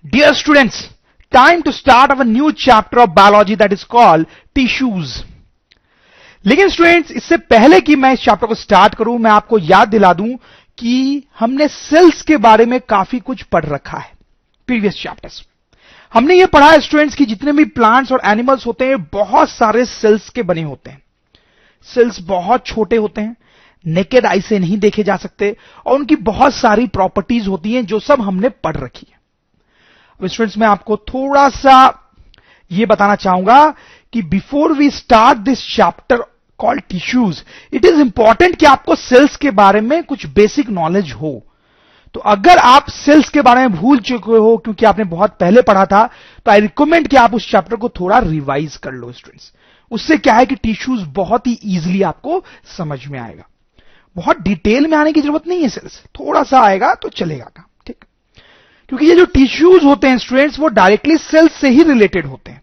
Dear students, time to start our new chapter of biology that is called tissues. लेकिन students, इससे पहले कि मैं इस चैप्टर को स्टार्ट करूं, मैं आपको याद दिला दूं कि हमने सेल्स के बारे में काफी कुछ पढ़ रखा है प्रीवियस चैप्टर्स। हमने ये पढ़ा है स्टूडेंट्स कि जितने भी प्लांट्स और एनिमल्स होते हैं बहुत सारे सेल्स के बने होते हैं। सेल्स बहुत छोटे होते हैं, नेकेड आई से नहीं देखे जा सकते और उनकी बहुत सारी प्रॉपर्टीज होती हैं जो सब हमने पढ़ रखी है। अब स्टूडेंट्स, मैं आपको थोड़ा सा ये बताना चाहूंगा कि before we start this chapter called tissues, it is important कि आपको सेल्स के बारे में कुछ बेसिक नॉलेज हो। तो अगर आप सेल्स के बारे में भूल चुके हो क्योंकि आपने बहुत पहले पढ़ा था, तो आई रिकमेंड कि आप उस चैप्टर को थोड़ा रिवाइज कर लो स्टूडेंट्स। उससे क्या है कि टिश्यूज बहुत ही इजीली आपको समझ में आएगा। बहुत डिटेल में आने की जरूरत नहीं है, सेल्स थोड़ा सा आएगा तो चलेगा काम, ठीक। क्योंकि ये जो टिश्यूज होते हैं स्टूडेंट्स, वो डायरेक्टली सेल्स से ही रिलेटेड होते हैं।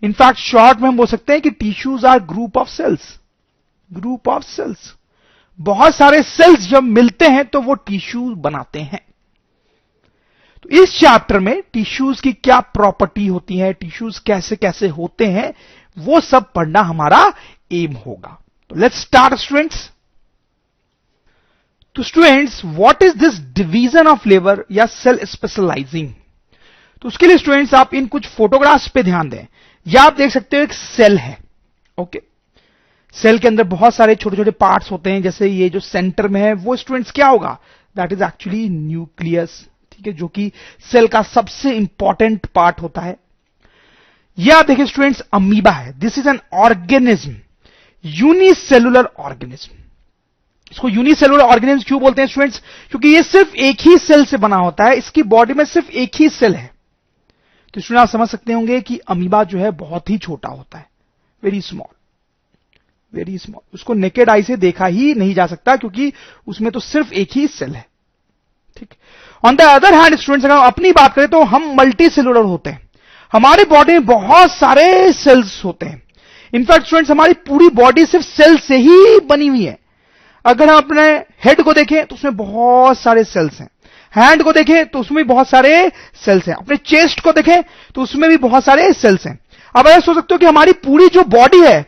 इनफैक्ट शॉर्ट में हम बोल सकते हैं कि tissues are group of cells. Group of cells, बहुत सारे सेल्स जब मिलते हैं तो वो टिश्यूज बनाते हैं। तो इस चैप्टर में टिश्यूज की क्या प्रॉपर्टी होती है, टिश्यूज कैसे कैसे होते हैं, वो सब पढ़ना हमारा एम होगा। तो लेट्स स्टार्ट स्टूडेंट्स। तो students, what is this division of labour या सेल स्पेशलाइजिंग? तो उसके लिए स्टूडेंट्स आप इन कुछ फोटोग्राफ्स पे ध्यान दें। या आप देख सकते हो एक सेल है, ओके। सेल के अंदर बहुत सारे छोटे छोटे पार्ट्स होते हैं, जैसे ये जो सेंटर में है वो स्टूडेंट्स क्या होगा? दैट इज एक्चुअली न्यूक्लियस, ठीक है, जो कि सेल का सबसे इंपॉर्टेंट पार्ट होता है। या आप देखिए स्टूडेंट्स, अमीबा है। This is an organism, unicellular organism. इसको यूनिसेलुलर ऑर्गेनिज्म क्यों बोलते हैं स्टूडेंट्स? क्योंकि ये सिर्फ एक ही सेल से बना होता है, इसकी बॉडी में सिर्फ एक ही सेल है। तो स्टूडेंट आप समझ सकते होंगे कि अमीबा जो है बहुत ही छोटा होता है, वेरी स्मॉल, वेरी स्मॉल। उसको नेकेड आई से देखा ही नहीं जा सकता क्योंकि उसमें तो सिर्फ एक ही सेल है, ठीक। On the other hand students, अगर हम अपनी बात करें तो हम मल्टी सेलुलर होते हैं। हमारी बॉडी में बहुत सारे सेल्स होते हैं। इनफैक्ट स्टूडेंट्स, हमारी पूरी बॉडी सिर्फ सेल से ही बनी हुई है। अगर हम अपने हेड को देखें तो उसमें बहुत सारे सेल्स हैं, हैंड को देखें तो उसमें भी बहुत सारे सेल्स हैं, अपने चेस्ट को देखें तो उसमें भी बहुत सारे सेल्स हैं। अब ऐसा सोच सकते हो कि हमारी पूरी जो बॉडी है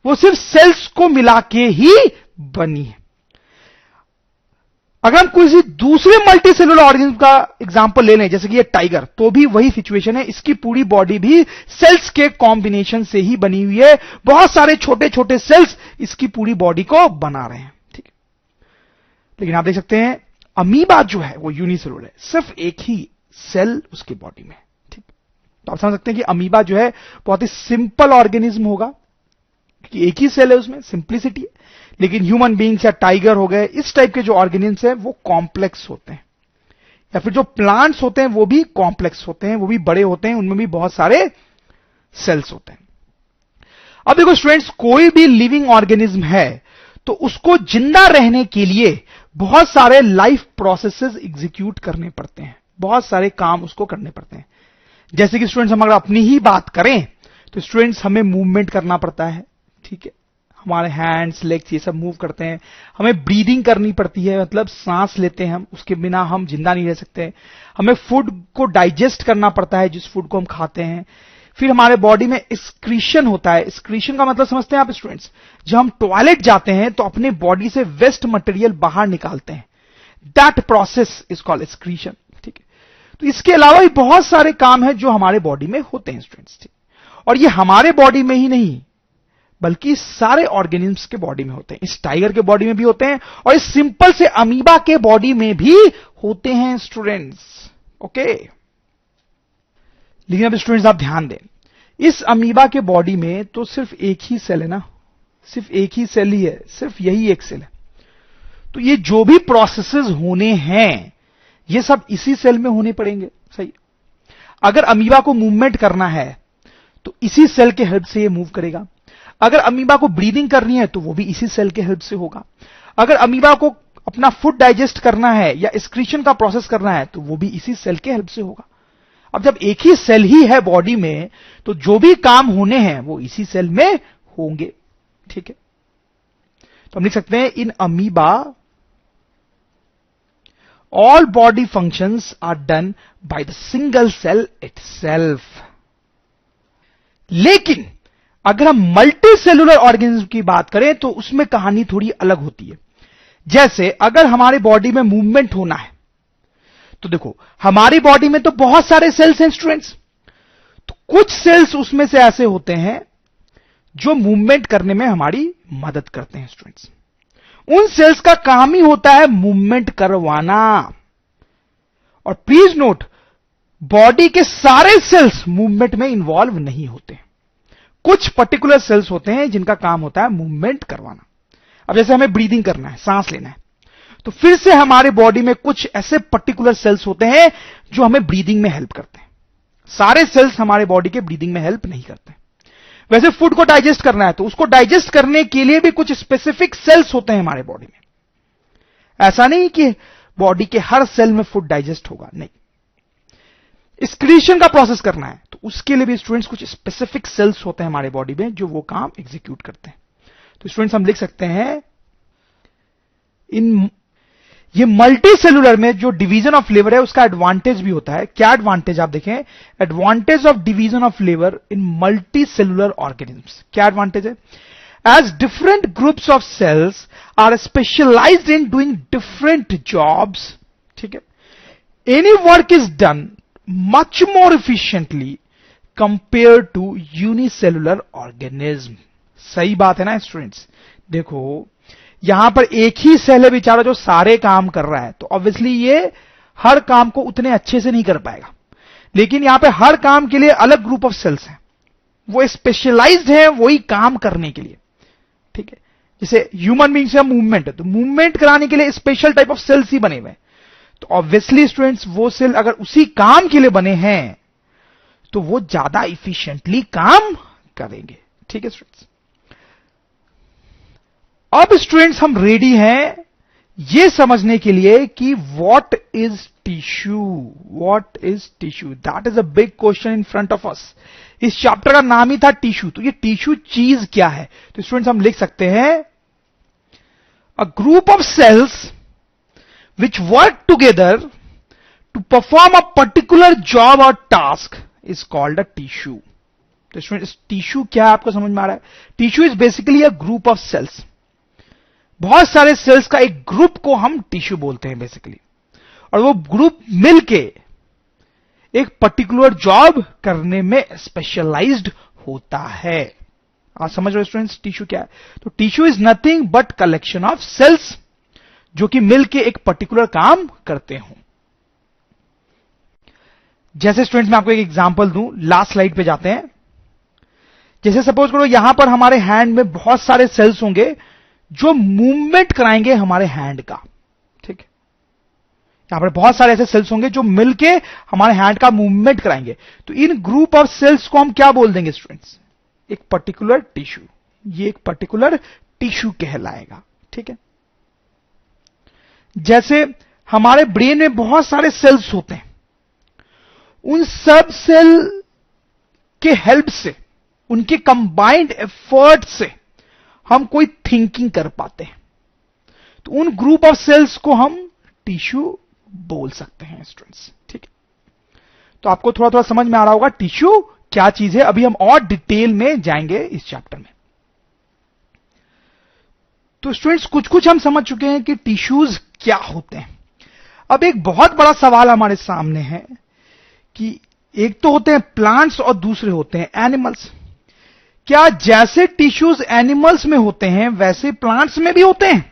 वो सिर्फ सेल्स को मिला के ही बनी है। अगर हम किसी दूसरे मल्टी सेलुलर ऑर्गेनिज्म का एग्जांपल ले लें, जैसे कि ये टाइगर, तो भी वही सिचुएशन है। इसकी पूरी बॉडी भी सेल्स के कॉम्बिनेशन से ही बनी हुई है। बहुत सारे छोटे छोटे सेल्स इसकी पूरी बॉडी को बना रहे हैं, ठीक। लेकिन आप देख सकते हैं अमीबा जो है वो यूनिसेलुलर है, सिर्फ एक ही सेल उसकी बॉडी में, ठीक। तो आप समझ सकते हैं कि अमीबा जो है बहुत ही सिंपल ऑर्गेनिज्म होगा कि एक ही सेल है, उसमें सिंप्लिसिटी है। लेकिन ह्यूमन बीइंग्स या टाइगर हो गए, इस टाइप के जो ऑर्गेनिज्म हैं वो कॉम्प्लेक्स होते हैं। या फिर जो प्लांट्स होते हैं वो भी कॉम्प्लेक्स होते हैं, वो भी बड़े होते हैं, उनमें भी बहुत सारे सेल्स होते हैं। अब देखो स्टूडेंट्स, कोई भी लिविंग ऑर्गेनिज्म है तो उसको जिंदा रहने के लिए बहुत सारे लाइफ प्रोसेसेस एग्जीक्यूट करने पड़ते हैं, बहुत सारे काम उसको करने पड़ते हैं। जैसे कि स्टूडेंट्स, हम अगर अपनी ही बात करें तो स्टूडेंट्स हमें मूवमेंट करना पड़ता है, ठीक है। हमारे हैंड्स, लेग्स ये सब मूव करते हैं। हमें ब्रीदिंग करनी पड़ती है, मतलब सांस लेते हैं हम, उसके बिना हम जिंदा नहीं रह सकते। हमें फूड को डाइजेस्ट करना पड़ता है, जिस फूड को हम खाते हैं। फिर हमारे बॉडी में एक्सक्रीशन होता है। एक्सक्रीशन का मतलब समझते हैं आप स्टूडेंट्स? जब हम टॉयलेट जाते हैं तो अपने बॉडी से वेस्ट मटेरियल बाहर निकालते हैं, that process is called excretion, ठीक है। तो इसके अलावा भी बहुत सारे काम हैं जो हमारे बॉडी में होते हैं स्टूडेंट्स, ठीक। और ये हमारे बॉडी में ही नहीं बल्कि सारे ऑर्गेनिज्म्स के बॉडी में होते हैं। इस टाइगर के बॉडी में भी होते हैं और इस सिंपल से अमीबा के बॉडी में भी होते हैं स्टूडेंट्स, ओके। लेकिन अब स्टूडेंट्स आप ध्यान दें, इस अमीबा के बॉडी में तो सिर्फ एक ही सेल है ना, सिर्फ एक ही सेल ही है, सिर्फ यही एक सेल है। तो ये जो भी प्रोसेसेस होने हैं ये सब इसी सेल में होने पड़ेंगे, सही। अगर अमीबा को मूवमेंट करना है तो इसी सेल के हेल्प से ये मूव करेगा। अगर अमीबा को ब्रीदिंग करनी है तो वो भी इसी सेल के हेल्प से होगा। अगर अमीबा को अपना फूड डाइजेस्ट करना है या एक्सक्रीशन का प्रोसेस करना है तो वो भी इसी सेल के हेल्प से होगा। अब जब एक ही सेल ही है बॉडी में तो जो भी काम होने हैं वो इसी सेल में होंगे, ठीक है। तो हम लिख सकते हैं in amoeba all body functions are done by the single cell itself. लेकिन अगर हम मल्टी सेलुलर ऑर्गेनिज्म की बात करें तो उसमें कहानी थोड़ी अलग होती है। जैसे अगर हमारे बॉडी में मूवमेंट होना है, तो देखो हमारी बॉडी में तो बहुत सारे सेल्स हैं स्टूडेंट्स, तो कुछ सेल्स उसमें से ऐसे होते हैं जो मूवमेंट करने में हमारी मदद करते हैं स्टूडेंट्स। उन सेल्स का काम ही होता है मूवमेंट करवाना। और प्लीज नोट, बॉडी के सारे सेल्स मूवमेंट में इंवॉल्व नहीं होते, कुछ पर्टिकुलर सेल्स होते हैं जिनका काम होता है मूवमेंट करवाना। अब जैसे हमें ब्रीदिंग करना है, सांस लेना है, तो फिर से हमारे बॉडी में कुछ ऐसे पर्टिकुलर सेल्स होते हैं जो हमें ब्रीदिंग में हेल्प करते हैं। सारे सेल्स हमारे बॉडी के ब्रीदिंग में हेल्प नहीं करते। वैसे फूड को डाइजेस्ट करना है तो उसको डाइजेस्ट करने के लिए भी कुछ स्पेसिफिक सेल्स होते हैं हमारे बॉडी में। ऐसा नहीं कि बॉडी के हर सेल में फूड डाइजेस्ट होगा, नहीं। एक्सक्रीशन का प्रोसेस करना है तो उसके लिए भी स्टूडेंट्स कुछ स्पेसिफिक सेल्स होते हैं हमारे बॉडी में जो वो काम एग्जीक्यूट करते हैं। तो स्टूडेंट्स हम लिख सकते हैं ये मल्टी सेलुलर में जो डिवीजन ऑफ लेबर है उसका एडवांटेज भी होता है। क्या एडवांटेज आप देखें, advantage of division of labour in multicellular organisms. क्या एडवांटेज है? As different groups of cells are specialised in doing different jobs, ठीक है, any work is done much more efficiently compare to unicellular organism. सही बात है ना students? देखो यहां पर एक ही सेल है बेचारा जो सारे काम कर रहा है, तो ऑब्वियसली ये हर काम को उतने अच्छे से नहीं कर पाएगा। लेकिन यहां पे हर काम के लिए अलग ग्रुप ऑफ सेल्स हैं, वो स्पेशलाइज्ड हैं वही काम करने के लिए, ठीक है। जैसे ह्यूमन बीइंग से हम मूवमेंट है, तो मूवमेंट कराने के लिए स्पेशल टाइप ऑफ सेल्स ही बने हुए हैं। तो ऑब्वियसली स्टूडेंट्स वो सेल अगर उसी काम के लिए बने हैं तो वो ज्यादा इफिशिएंटली काम करेंगे, ठीक है स्टूडेंट्स। अब स्टूडेंट्स हम रेडी हैं यह समझने के लिए कि what is tissue. What is tissue, that is a big question in front of us. इस चैप्टर का नाम ही था टिश्यू, तो ये टिश्यू चीज क्या है? तो स्टूडेंट्स हम लिख सकते हैं a group of cells which work together to perform a particular job or task is called a tissue. तो स्टूडेंट्स टिश्यू क्या है आपको समझ में आ रहा है? Tissue is basically a group of cells. बहुत सारे सेल्स का एक ग्रुप को हम टिश्यू बोलते हैं बेसिकली, और वो ग्रुप मिलके एक पर्टिकुलर जॉब करने में स्पेशलाइज्ड होता है। आप समझ रहे हो स्टूडेंट्स टिश्यू क्या है? तो tissue is nothing but collection of cells जो कि मिलके एक पर्टिकुलर काम करते हो। जैसे स्टूडेंट्स मैं आपको एक एग्जांपल दूं, लास्ट स्लाइड पे जाते हैं। जैसे सपोज करो यहां पर हमारे हैंड में बहुत सारे सेल्स होंगे जो मूवमेंट कराएंगे हमारे हैंड का, ठीक है। यहां पर बहुत सारे ऐसे सेल्स होंगे जो मिलके हमारे हैंड का मूवमेंट कराएंगे। तो इन ग्रुप ऑफ सेल्स को हम क्या बोल देंगे स्टूडेंट्स? एक पर्टिकुलर टिश्यू। ये एक पर्टिकुलर टिश्यू कहलाएगा, ठीक है। जैसे हमारे ब्रेन में बहुत सारे सेल्स होते हैं, उन सब सेल के हेल्प से, उनके कंबाइंड एफर्ट से हम कोई थिंकिंग कर पाते हैं, तो उन ग्रुप ऑफ सेल्स को हम टिश्यू बोल सकते हैं स्टूडेंट्स, ठीक है। तो आपको थोड़ा थोड़ा समझ में आ रहा होगा टिश्यू क्या चीज है। अभी हम और डिटेल में जाएंगे इस चैप्टर में। तो स्टूडेंट्स कुछ कुछ हम समझ चुके हैं कि टिश्यूज क्या होते हैं। अब एक बहुत बड़ा सवाल हमारे सामने है कि एक तो होते हैं प्लांट्स और दूसरे होते हैं एनिमल्स। क्या जैसे टिश्यूज एनिमल्स में होते हैं वैसे प्लांट्स में भी होते हैं,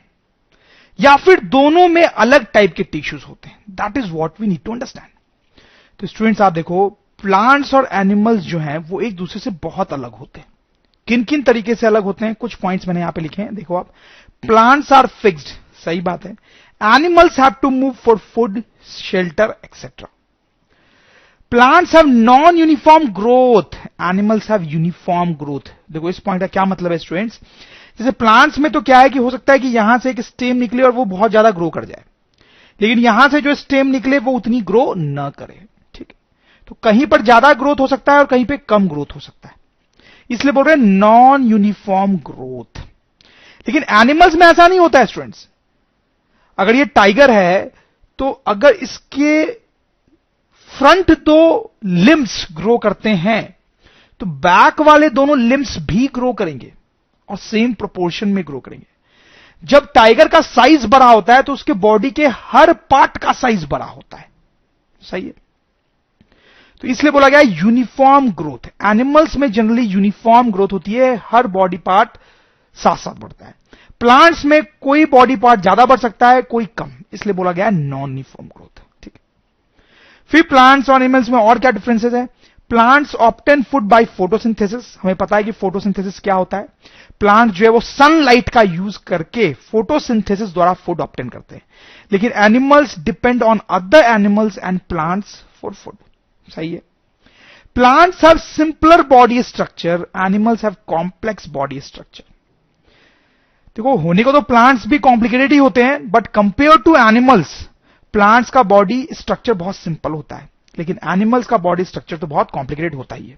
या फिर दोनों में अलग टाइप के टिश्यूज होते हैं? That is what we need to understand. तो स्टूडेंट्स आप देखो, प्लांट्स और एनिमल्स जो हैं वो एक दूसरे से बहुत अलग होते हैं। किन किन तरीके से अलग होते हैं कुछ पॉइंट्स मैंने यहां पे लिखे हैं, देखो आप। प्लांट्स आर फिक्स्ड, सही बात है। Animals have to move for food, shelter etcetera. Plants have non uniform growth, animals have uniform growth. देखो इस पॉइंट का क्या मतलब है स्टूडेंट्स? जैसे प्लांट्स में तो क्या है कि हो सकता है कि यहां से एक स्टेम निकले और वो बहुत ज्यादा ग्रो कर जाए, लेकिन यहां से जो स्टेम निकले वो उतनी ग्रो न करे, ठीक है। तो कहीं पर ज्यादा ग्रोथ हो सकता है और कहीं पे कम ग्रोथ हो सकता है, इसलिए बोल रहे हैं नॉन यूनिफॉर्म ग्रोथ। लेकिन एनिमल्स में ऐसा नहीं होता है स्टूडेंट्स। अगर ये टाइगर है तो अगर इसके फ्रंट दो लिम्स ग्रो करते हैं तो बैक वाले दोनों लिम्स भी ग्रो करेंगे और सेम प्रोपोर्शन में ग्रो करेंगे। जब टाइगर का साइज बड़ा होता है तो उसके बॉडी के हर पार्ट का साइज बड़ा होता है। सही है, तो इसलिए बोला गया यूनिफॉर्म ग्रोथ। एनिमल्स में जनरली यूनिफॉर्म ग्रोथ होती है, हर बॉडी पार्ट साथ साथ बढ़ता है। प्लांट्स में कोई बॉडी पार्ट ज्यादा बढ़ सकता है, कोई कम, इसलिए बोला गया नॉन यूनिफॉर्म ग्रोथ। ठीक है, फिर प्लांट्स और एनिमल्स में और क्या डिफरेंसेस है? Plants obtain food by photosynthesis. हमें पता है कि फोटोसिंथेसिस क्या होता है। प्लांट जो है वो सनलाइट का यूज करके फोटोसिंथेसिस द्वारा फूड ऑब्टेन करते हैं, लेकिन animals depend on other animals and plants for food. सही है, plants have simpler body structure, animals have complex body structure. देखो, होने को तो प्लांट्स भी कॉम्प्लिकेटेड ही होते हैं, but compare to animals plants का बॉडी स्ट्रक्चर बहुत सिंपल होता है, लेकिन एनिमल्स का बॉडी स्ट्रक्चर तो बहुत कॉम्प्लिकेटेड होता ही है।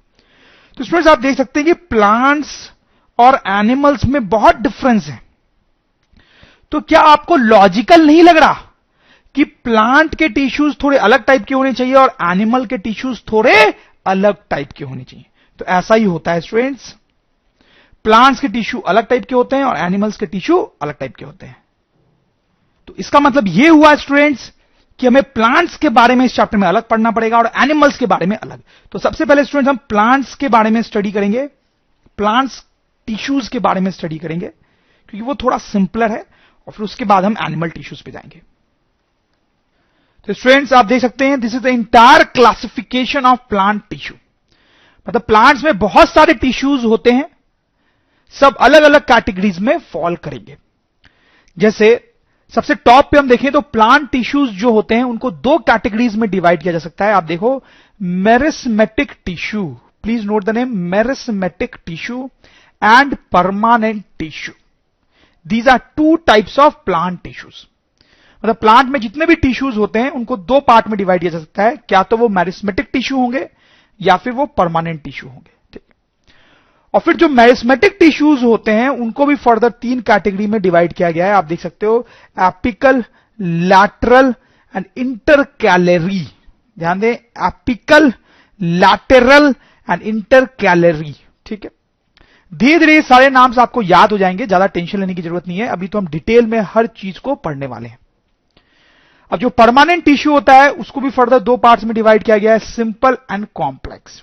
तो स्टूडेंट्स, आप देख सकते हैं कि प्लांट्स और एनिमल्स में बहुत डिफरेंस है। तो क्या आपको लॉजिकल नहीं लग रहा कि प्लांट के टिश्यूज थोड़े अलग टाइप के होने चाहिए और एनिमल के टिश्यूज थोड़े अलग टाइप के होने चाहिए? तो ऐसा ही होता है स्टूडेंट्स, प्लांट्स के टिश्यू अलग टाइप के होते हैं और एनिमल्स के टिश्यू अलग टाइप के होते हैं। तो इसका मतलब यह हुआ स्टूडेंट्स कि हमें प्लांट्स के बारे में इस चैप्टर में अलग पढ़ना पड़ेगा और एनिमल्स के बारे में अलग। तो सबसे पहले स्टूडेंट्स हम प्लांट्स के बारे में स्टडी करेंगे, प्लांट्स टिश्यूज के बारे में स्टडी करेंगे, क्योंकि वो थोड़ा सिंपलर है, और फिर उसके बाद हम एनिमल टिश्यूज पे जाएंगे। तो स्टूडेंट्स, आप देख सकते हैं this is the entire classification of plant tissue. मतलब प्लांट्स में बहुत सारे टिश्यूज होते हैं, सब अलग अलग कैटेगरीज में फॉल करेंगे। जैसे सबसे टॉप पे हम देखें तो प्लांट टिश्यूज जो होते हैं उनको दो कैटेगरीज में डिवाइड किया जा सकता है। आप देखो, meristematic tissue, please note the name, meristematic tissue and permanent tissue. These are two types of plant tissues. मतलब प्लांट में जितने भी टिश्यूज होते हैं उनको दो पार्ट में डिवाइड किया जा सकता है, क्या तो वो मेरिस्मेटिक टिश्यू होंगे या फिर वो परमानेंट टिश्यू होंगे। ठीक, और फिर जो मेरिस्मेटिक टिश्यूज होते हैं उनको भी फर्दर तीन कैटेगरी में डिवाइड किया गया है। आप देख सकते हो, एपिकल, लैटरल एंड इंटरकैलरी। ध्यान दें, एपिकल, लैटरल एंड इंटरकैलरी। ठीक है, धीरे धीरे ये सारे नाम आपको याद हो जाएंगे, ज्यादा टेंशन लेने की जरूरत नहीं है, अभी तो हम डिटेल में हर चीज को पढ़ने वाले हैं। अब जो परमानेंट टिश्यू होता है उसको भी फर्दर दो पार्ट्स में डिवाइड किया गया है, सिंपल एंड कॉम्प्लेक्स।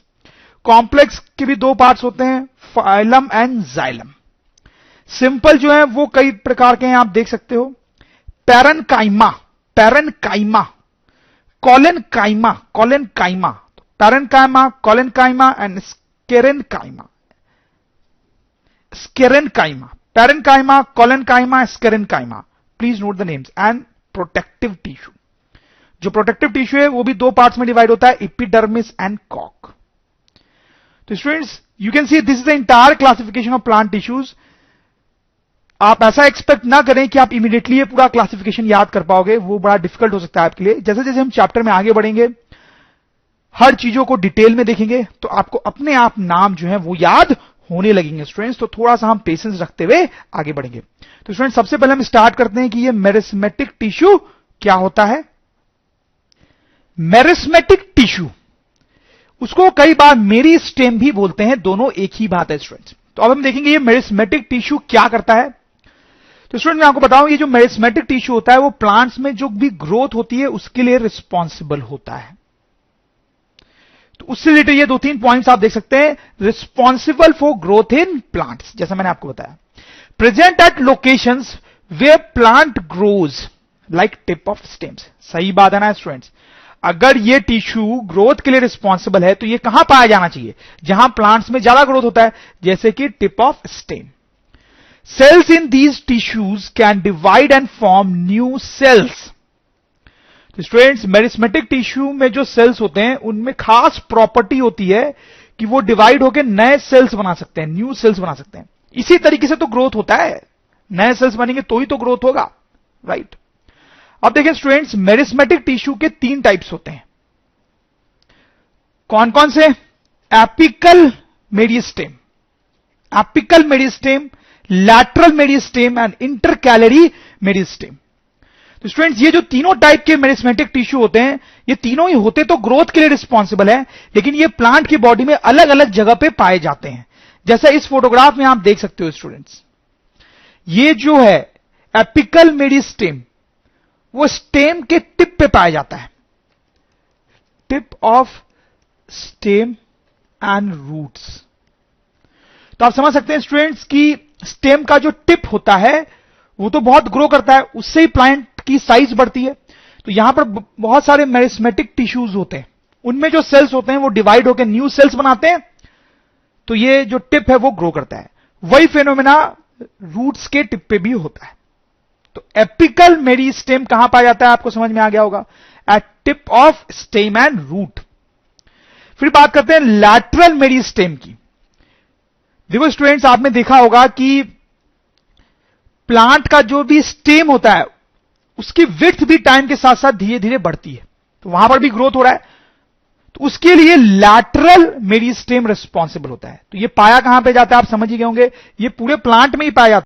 कॉम्प्लेक्स के भी दो पार्ट्स होते हैं, फाइलम एंड जाइलम। सिंपल जो है वो कई प्रकार के हैं, आप देख सकते हो, parenchyma, parenchyma, collenchyma, collenchyma, parenchyma, collenchyma and sclerenchyma, sclerenchyma, parenchyma, collenchyma, sclerenchyma. Please note the names. And protective tissue, जो प्रोटेक्टिव टिश्यू है वो भी दो पार्ट्स में डिवाइड होता है, एपिडर्मिस एंड कॉक। तो students, you can see this is the entire classification of plant tissues. आप ऐसा एक्सपेक्ट ना करें कि आप इमीडिएटली ये पूरा क्लासिफिकेशन याद कर पाओगे, वो बड़ा डिफिकल्ट हो सकता है आपके लिए। जैसे जैसे हम चैप्टर में आगे बढ़ेंगे, हर चीजों को डिटेल में देखेंगे, तो आपको अपने आप नाम जो है वो याद होने लगेंगे स्टूडेंट्स। तो थोड़ा सा हम पेशेंस रखते हुए आगे बढ़ेंगे। तो स्टूडेंट्स, सबसे पहले हम स्टार्ट करते हैं कि ये मेरिस्मेटिक टिश्यू क्या होता है। मेरिस्मेटिक टिश्यू, उसको कई बार मेरिस्टेम भी बोलते हैं, दोनों एक ही बात है स्टूडेंट्स। तो अब हम देखेंगे ये मेरिस्मेटिक टिश्यू क्या करता है। तो स्टूडेंट, मैं आपको बताऊं, ये जो मेरिस्मेटिक टिश्यू होता है वो प्लांट्स में जो भी ग्रोथ होती है उसके लिए रिस्पॉन्सिबल होता है। तो उससे रिलेटेड ये दो तीन पॉइंट्स आप देख सकते हैं। Responsible for growth in plants, जैसा मैंने आपको बताया, present at locations where plant grows like tip of stems. सही बात है ना स्टूडेंट्स, अगर ये टिश्यू ग्रोथ के लिए रिस्पॉन्सिबल है तो ये कहां पाया जाना चाहिए? जहां प्लांट्स में ज्यादा ग्रोथ होता है, जैसे कि tip of stem. Cells in these tissues can divide and form new cells. तो स्टूडेंट्स, मेरिस्मेटिक टिश्यू में जो सेल्स होते हैं उनमें खास प्रॉपर्टी होती है कि वो डिवाइड होकर नए सेल्स बना सकते हैं, न्यू सेल्स बना सकते हैं। इसी तरीके से तो ग्रोथ होता है, नए सेल्स बनेंगे तो ही तो ग्रोथ होगा, राइट। अब देखिए स्टूडेंट्स, मेरिस्मेटिक टिश्यू के तीन टाइप्स होते हैं। कौन कौन से? Apical meristem, apical meristem, lateral meristem and intercalary meristem. तो स्टूडेंट्स ये जो तीनों टाइप के मेरिस्मेटिक टिश्यू होते हैं, ये तीनों ही होते तो ग्रोथ के लिए रिस्पॉन्सिबल है, लेकिन ये प्लांट की बॉडी में अलग अलग जगह पे पाए जाते हैं। जैसा इस फोटोग्राफ में आप देख सकते हो स्टूडेंट्स, ये जो है एपिकल मेरिस्टेम, वो स्टेम के टिप पे पाया जाता है, tip of stem and roots. तो आप समझ सकते हैं स्टूडेंट्स कि स्टेम का जो टिप होता है वो तो बहुत ग्रो करता है, उससे ही प्लांट की साइज बढ़ती है। तो यहां पर बहुत सारे मेरिस्मेटिक टिश्यूज होते हैं, उनमें जो सेल्स होते हैं वो डिवाइड होकर न्यू सेल्स बनाते हैं, तो ये जो टिप है वो ग्रो करता है। वही फेनोमेना रूट्स के टिप पे भी होता है। तो एपिकल मेरिस्टेम कहां पाया जाता है, आपको समझ में आ गया होगा, at tip of stem and root. फिर बात करते हैं लैटरल मेरिस्टेम की। देखो स्टूडेंट्स, आपने देखा होगा कि प्लांट का जो भी स्टेम होता है उसकी विड्थ भी टाइम के साथ साथ धीरे धीरे बढ़ती है, तो वहां पर भी ग्रोथ हो रहा है, तो उसके लिए लैटरल मेरिस्टेम रिस्पॉन्सिबल होता है। तो ये पाया कहां पे जाता है, आप समझ ही गए होंगे, ये पूरे प्लांट में ही पाया जाता है।